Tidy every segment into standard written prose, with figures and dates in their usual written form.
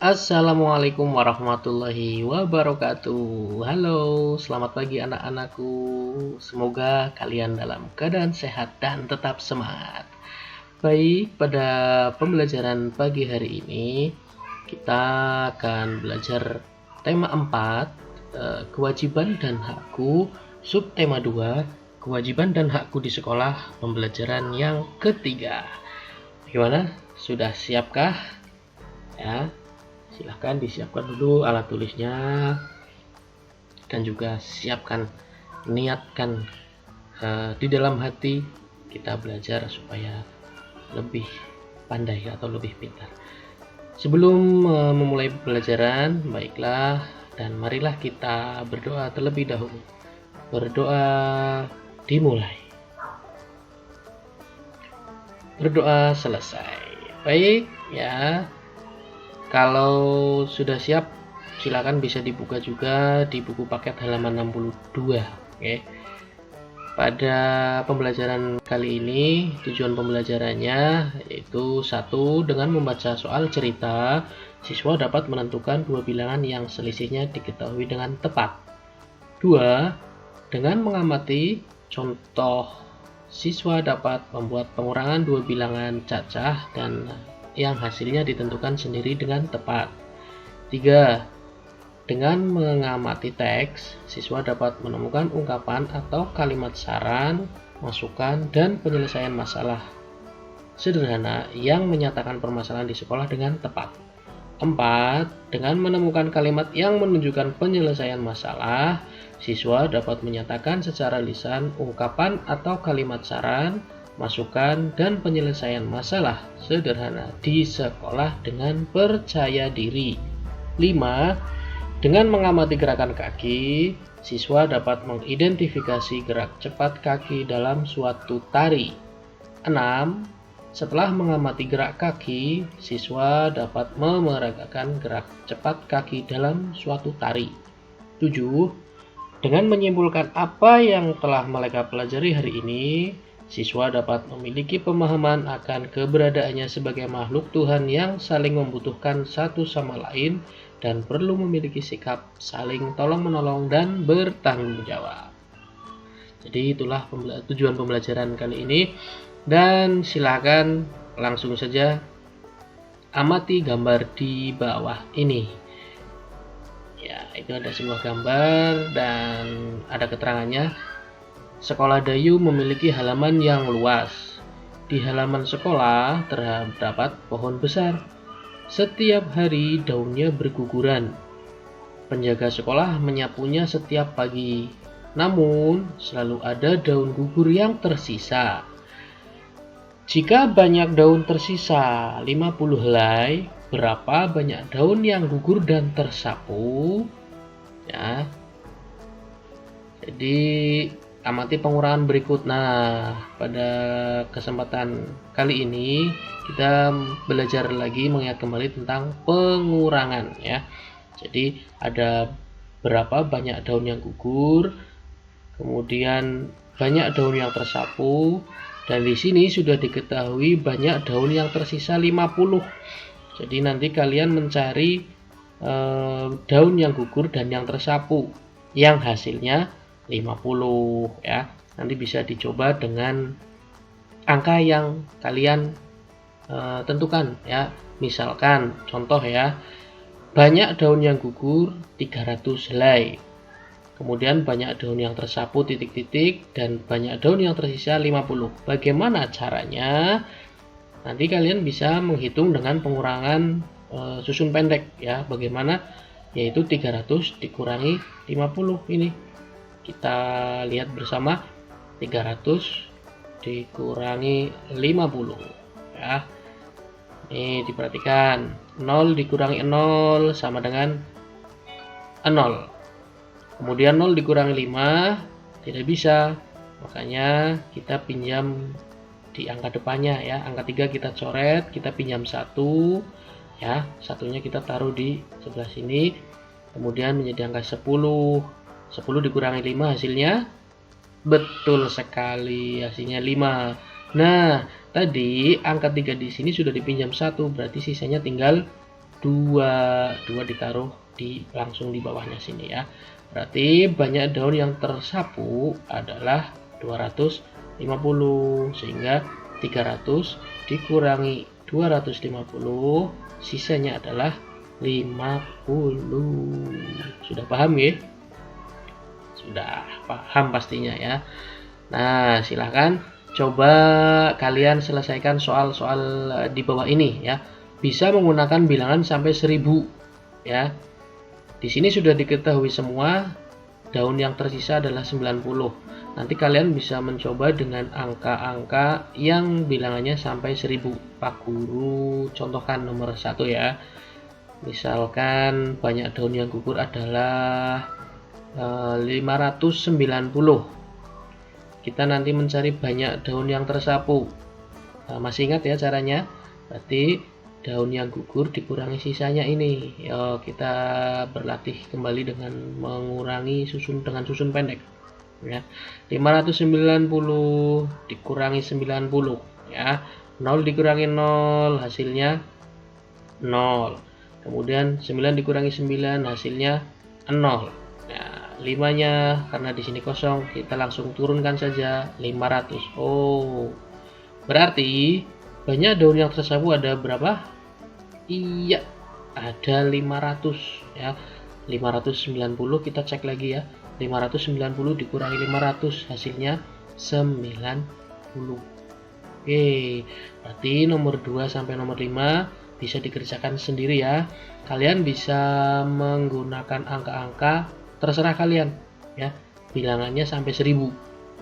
Assalamualaikum warahmatullahi wabarakatuh. Halo, selamat pagi anak-anakku. Semoga kalian dalam keadaan sehat dan tetap semangat. Baik, pada pembelajaran pagi hari ini kita akan belajar tema 4, kewajiban dan hakku, subtema 2, kewajiban dan hakku di sekolah, pembelajaran yang ketiga. Gimana? Sudah siapkah? Ya. Silahkan disiapkan dulu alat tulisnya dan juga siapkan, niatkan di dalam hati kita belajar supaya lebih pandai atau lebih pintar. Sebelum memulai pembelajaran, baiklah dan marilah kita berdoa terlebih dahulu. Berdoa dimulai. Berdoa selesai. Baik ya. Kalau sudah siap, silakan bisa dibuka juga di buku paket halaman 62. Oke. Pada pembelajaran kali ini, tujuan pembelajarannya yaitu 1. Dengan membaca soal cerita, siswa dapat menentukan dua bilangan yang selisihnya diketahui dengan tepat. 2. Dengan mengamati contoh, siswa dapat membuat pengurangan dua bilangan cacah dan yang hasilnya ditentukan sendiri dengan tepat. 3. Dengan mengamati teks, siswa dapat menemukan ungkapan atau kalimat saran, masukan, dan penyelesaian masalah sederhana yang menyatakan permasalahan di sekolah dengan tepat. 4. Dengan menemukan kalimat yang menunjukkan penyelesaian masalah, siswa dapat menyatakan secara lisan ungkapan atau kalimat saran, masukan, dan penyelesaian masalah sederhana di sekolah dengan percaya diri. 5. Dengan mengamati gerakan kaki, siswa dapat mengidentifikasi gerak cepat kaki dalam suatu tari. 6. Setelah mengamati gerak kaki, siswa dapat memeragakan gerak cepat kaki dalam suatu tari. 7. Dengan menyimpulkan apa yang telah mereka pelajari hari ini, siswa dapat memiliki pemahaman akan keberadaannya sebagai makhluk Tuhan yang saling membutuhkan satu sama lain dan perlu memiliki sikap saling tolong-menolong dan bertanggung jawab. Jadi itulah tujuan pembelajaran kali ini, dan silakan langsung saja amati gambar di bawah ini. Ya, itu ada sebuah gambar dan ada keterangannya. Sekolah Dayu memiliki halaman yang luas. Di halaman sekolah terdapat pohon besar. Setiap hari daunnya berguguran. Penjaga sekolah menyapunya setiap pagi. Namun, selalu ada daun gugur yang tersisa. Jika banyak daun tersisa 50 helai, berapa banyak daun yang gugur dan tersapu? Ya. Jadi amati pengurangan berikut. Nah, pada kesempatan kali ini kita belajar lagi mengingat kembali tentang pengurangan ya. Jadi ada berapa banyak daun yang gugur, kemudian banyak daun yang tersapu, dan di sini sudah diketahui banyak daun yang tersisa 50. Jadi nanti kalian mencari daun yang gugur dan yang tersapu yang hasilnya 50 ya. Nanti bisa dicoba dengan angka yang kalian tentukan ya. Misalkan contoh ya, banyak daun yang gugur 300 helai, kemudian banyak daun yang tersapu titik-titik, dan banyak daun yang tersisa 50. Bagaimana caranya? Nanti kalian bisa menghitung dengan pengurangan susun pendek ya. Bagaimana? Yaitu 300 dikurangi 50 ini. Kita lihat bersama, 300 dikurangi 50 ya. Ini diperhatikan, 0 dikurangi 0 sama dengan 0. Kemudian 0 dikurangi 5 tidak bisa, makanya kita pinjam di angka depannya ya. Angka 3 kita coret, kita pinjam 1 ya. Satunya kita taruh di sebelah sini, kemudian menjadi angka 10. 10 dikurangi 5 hasilnya, betul sekali, hasilnya 5. Nah, tadi angka 3 di sini sudah dipinjam 1, berarti sisanya tinggal 2 ditaruh langsung di bawahnya sini ya. Berarti banyak daun yang tersapu adalah 250, sehingga 300 dikurangi 250, sisanya adalah 50. Sudah paham ya? Sudah paham pastinya ya. Nah, silahkan coba kalian selesaikan soal-soal di bawah ini ya. Bisa menggunakan bilangan sampai 1000 ya. Di sini sudah diketahui semua daun yang tersisa adalah 90. Nanti kalian bisa mencoba dengan angka-angka yang bilangannya sampai 1000. Pak Guru contohkan nomor 1 ya. Misalkan banyak daun yang gugur adalah 590. Kita nanti mencari banyak daun yang tersapu. Masih ingat ya caranya? Berarti daun yang gugur dikurangi sisanya ini. Kita berlatih kembali dengan mengurangi dengan susun pendek ya. 590 dikurangi 90 ya. 0 dikurangi 0 hasilnya 0. Kemudian 9 dikurangi 9 hasilnya 0. Nah, 5-nya karena di sini kosong, kita langsung turunkan saja 500. Oh, berarti banyak daun yang tersapu ada berapa? Iya, ada 500 ya. 590 kita cek lagi ya. 590 dikurangi 500 hasilnya 90. Oke, berarti nomor 2 sampai nomor 5 bisa dikerjakan sendiri ya. Kalian bisa menggunakan angka-angka terserah kalian ya. Bilangannya sampai 1000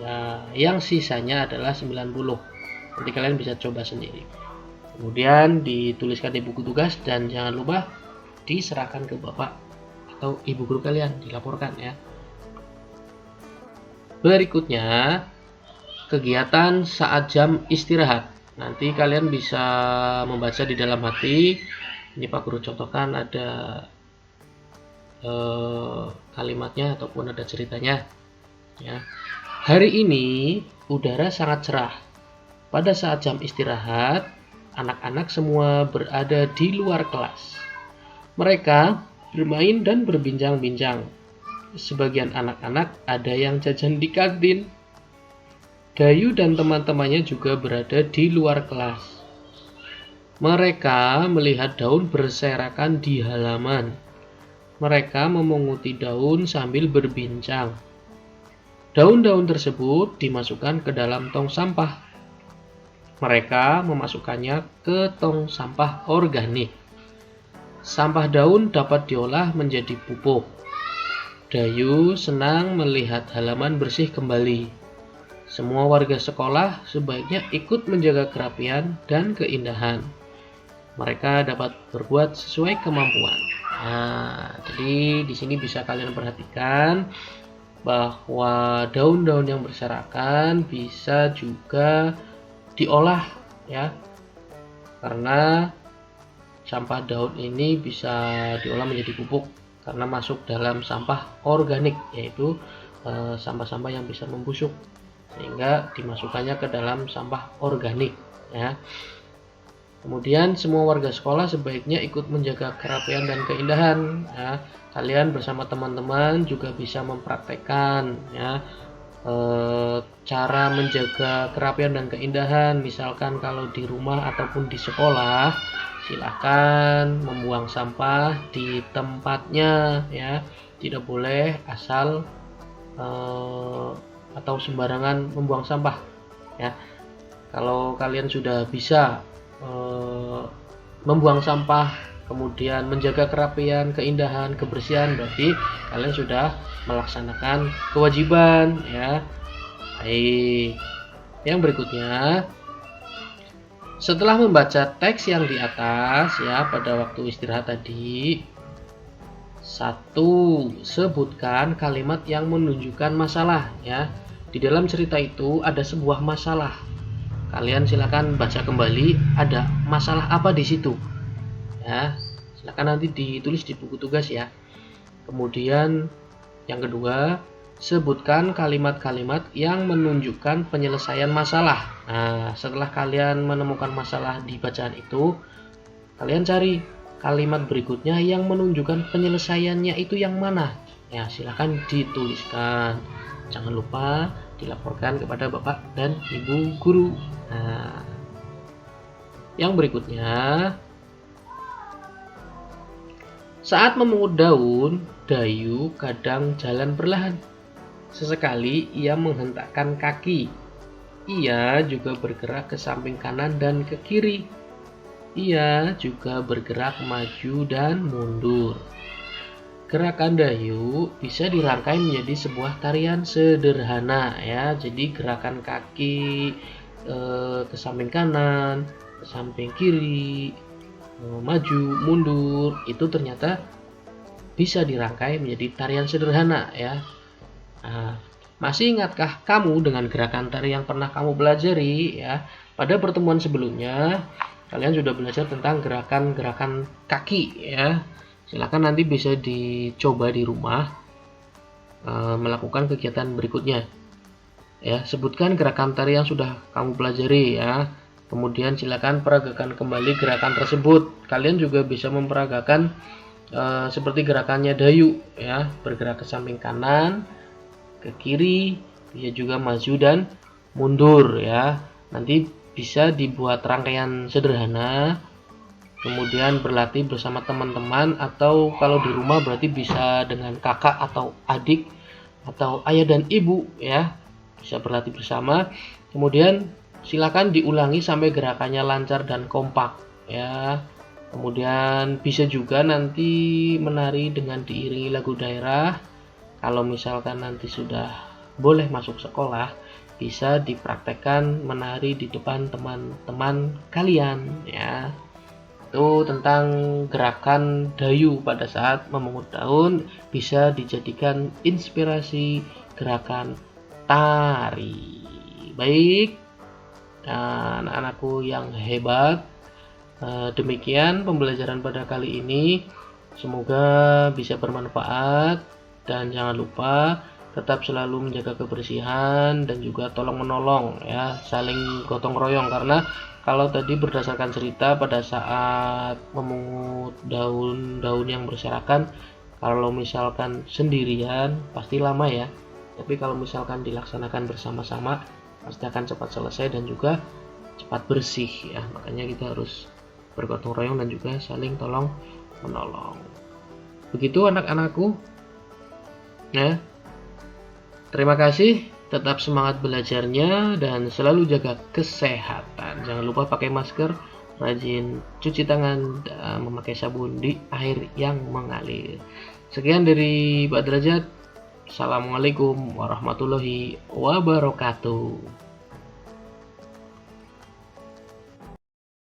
ya, yang sisanya adalah 90. Nanti kalian bisa coba sendiri, kemudian dituliskan di buku tugas, dan jangan lupa diserahkan ke bapak atau ibu guru kalian, dilaporkan ya. Berikutnya, kegiatan saat jam istirahat. Nanti kalian bisa membaca di dalam hati. Ini Pak Guru contohkan, ada kalimatnya ataupun ada ceritanya ya. Hari ini udara sangat cerah. Pada saat jam istirahat, anak-anak semua berada di luar kelas. Mereka bermain dan berbincang-bincang. Sebagian anak-anak ada yang jajan di kantin. Dayu dan teman-temannya juga berada di luar kelas. Mereka melihat daun berserakan di halaman. Mereka memunguti daun sambil berbincang. Daun-daun tersebut dimasukkan ke dalam tong sampah. Mereka memasukkannya ke tong sampah organik. Sampah daun dapat diolah menjadi pupuk. Dayu senang melihat halaman bersih kembali. Semua warga sekolah sebaiknya ikut menjaga kerapian dan keindahan. Mereka dapat berbuat sesuai kemampuan. Nah, jadi di sini bisa kalian perhatikan bahwa daun-daun yang berserakan bisa juga diolah ya, karena sampah daun ini bisa diolah menjadi pupuk karena masuk dalam sampah organik, yaitu sampah-sampah yang bisa membusuk, sehingga dimasukkannya ke dalam sampah organik ya. Kemudian semua warga sekolah sebaiknya ikut menjaga kerapian dan keindahan ya. Kalian bersama teman-teman juga bisa mempraktekkan ya, cara menjaga kerapian dan keindahan. Misalkan kalau di rumah ataupun di sekolah, silahkan membuang sampah di tempatnya ya. Tidak boleh asal atau sembarangan membuang sampah ya. Kalau kalian sudah bisa membuang sampah, kemudian menjaga kerapian, keindahan, kebersihan, berarti kalian sudah melaksanakan kewajiban ya. Baik, yang berikutnya, setelah membaca teks yang di atas ya pada waktu istirahat tadi, 1. Sebutkan kalimat yang menunjukkan masalah ya. Di dalam cerita itu ada sebuah masalah. Kalian silakan baca kembali, ada masalah apa di situ ya. Silakan nanti ditulis di buku tugas ya. Kemudian yang kedua, sebutkan kalimat-kalimat yang menunjukkan penyelesaian masalah. Nah, setelah kalian menemukan masalah di bacaan itu, kalian cari kalimat berikutnya yang menunjukkan penyelesaiannya itu yang mana? Ya, silahkan dituliskan. Jangan lupa dilaporkan kepada Bapak dan Ibu guru. Nah, yang berikutnya, saat memungut daun, Dayu kadang jalan perlahan. Sesekali ia menghentakkan kaki. Ia juga bergerak ke samping kanan dan ke kiri. Ia juga bergerak maju dan mundur. Gerakan Dayu bisa dirangkai menjadi sebuah tarian sederhana ya. Jadi gerakan kaki ke samping kanan, ke samping kiri, maju, mundur, itu ternyata bisa dirangkai menjadi tarian sederhana ya. Nah, masih ingatkah kamu dengan gerakan tari yang pernah kamu pelajari ya? Pada pertemuan sebelumnya kalian sudah belajar tentang gerakan-gerakan kaki ya. Silakan nanti bisa dicoba di rumah melakukan kegiatan berikutnya. Ya, sebutkan gerakan tari yang sudah kamu pelajari ya. Kemudian silakan peragakan kembali gerakan tersebut. Kalian juga bisa memperagakan seperti gerakannya Dayu ya, bergerak ke samping kanan, ke kiri, bisa juga maju dan mundur ya. Nanti bisa dibuat rangkaian sederhana, kemudian berlatih bersama teman-teman, atau kalau di rumah berarti bisa dengan kakak atau adik atau ayah dan ibu ya, bisa berlatih bersama. Kemudian silakan diulangi sampai gerakannya lancar dan kompak ya. Kemudian bisa juga nanti menari dengan diiringi lagu daerah. Kalau misalkan nanti sudah boleh masuk sekolah, bisa dipraktekkan menari di depan teman-teman kalian ya. Itu tentang gerakan Dayu pada saat memungut daun, bisa dijadikan inspirasi gerakan tari. Baik, anak-anakku yang hebat, demikian pembelajaran pada kali ini. Semoga bisa bermanfaat, dan jangan lupa tetap selalu menjaga kebersihan dan juga tolong menolong ya, saling gotong royong. Karena kalau tadi berdasarkan cerita pada saat memungut daun-daun yang berserakan, kalau misalkan sendirian pasti lama ya, tapi kalau misalkan dilaksanakan bersama-sama pasti akan cepat selesai dan juga cepat bersih ya. Makanya kita harus bergotong royong dan juga saling tolong menolong. Begitu anak-anakku ya. Terima kasih, tetap semangat belajarnya dan selalu jaga kesehatan. Jangan lupa pakai masker, rajin cuci tangan, dan memakai sabun di air yang mengalir. Sekian dari Pak Derajat. Assalamualaikum warahmatullahi wabarakatuh.